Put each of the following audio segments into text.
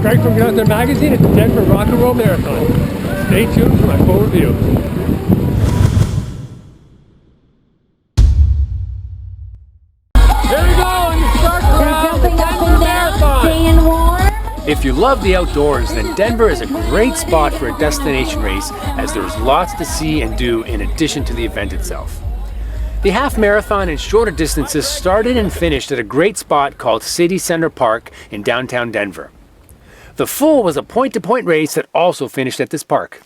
Craig from Get Out There Magazine at the Denver Rock and Roll Marathon. Stay tuned for my full review. Here we go, in the start corral, the Denver Marathon. If you love the outdoors, then Denver is a great spot for a destination race, as there's lots to see and do in addition to the event itself. The half marathon and shorter distances started and finished at a great spot called City Center Park in downtown Denver. The full was a point-to-point race that also finished at this park.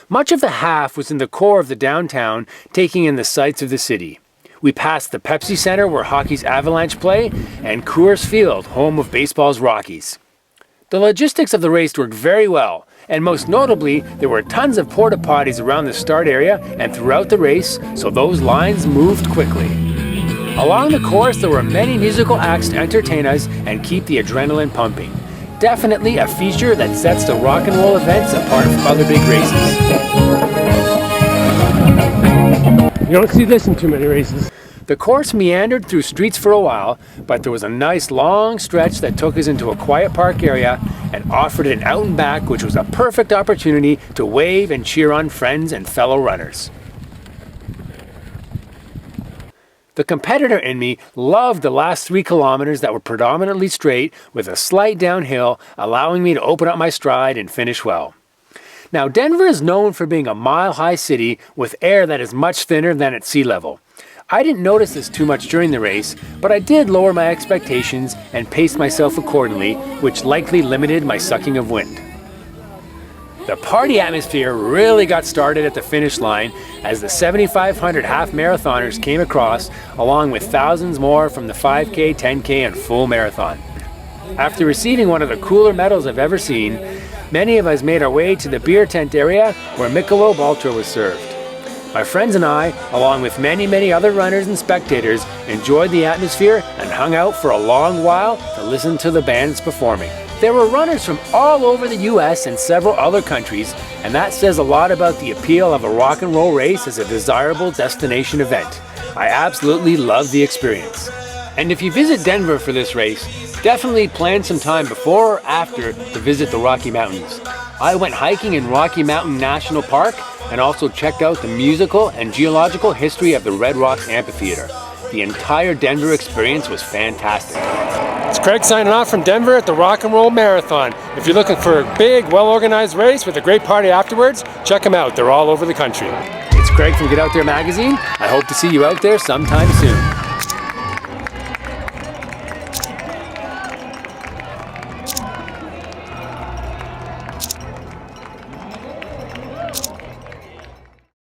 Much of the half was in the core of the downtown, taking in the sights of the city. We passed the Pepsi Center where hockey's Avalanche play, and Coors Field, home of baseball's Rockies. The logistics of the race worked very well, and most notably, there were tons of porta potties around the start area and throughout the race, so those lines moved quickly. Along the course, there were many musical acts to entertain us and keep the adrenaline pumping. Definitely a feature that sets the rock and roll events apart from other big races. You don't see this in too many races. The course meandered through streets for a while, but there was a nice long stretch that took us into a quiet park area and offered an out and back, which was a perfect opportunity to wave and cheer on friends and fellow runners. The competitor in me loved the last 3 kilometers that were predominantly straight with a slight downhill, allowing me to open up my stride and finish well. Now, Denver is known for being a mile-high city with air that is much thinner than at sea level. I didn't notice this too much during the race, but I did lower my expectations and pace myself accordingly, which likely limited my sucking of wind. The party atmosphere really got started at the finish line as the 7,500 half marathoners came across, along with thousands more from the 5K, 10K, and full marathon. After receiving one of the cooler medals I've ever seen, many of us made our way to the beer tent area where Michelob Ultra was served. My friends and I, along with many other runners and spectators, enjoyed the atmosphere and hung out for a long while to listen to the bands performing. There were runners from all over the US and several other countries, and that says a lot about the appeal of a rock and roll race as a desirable destination event. I absolutely love the experience. And if you visit Denver for this race, definitely plan some time before or after to visit the Rocky Mountains. I went hiking in Rocky Mountain National Park and also checked out the musical and geological history of the Red Rocks Amphitheater. The entire Denver experience was fantastic. It's Craig signing off from Denver at the Rock and Roll Marathon. If you're looking for a big, well-organized race with a great party afterwards, check them out. They're all over the country. It's Craig from Get Out There Magazine. I hope to see you out there sometime soon.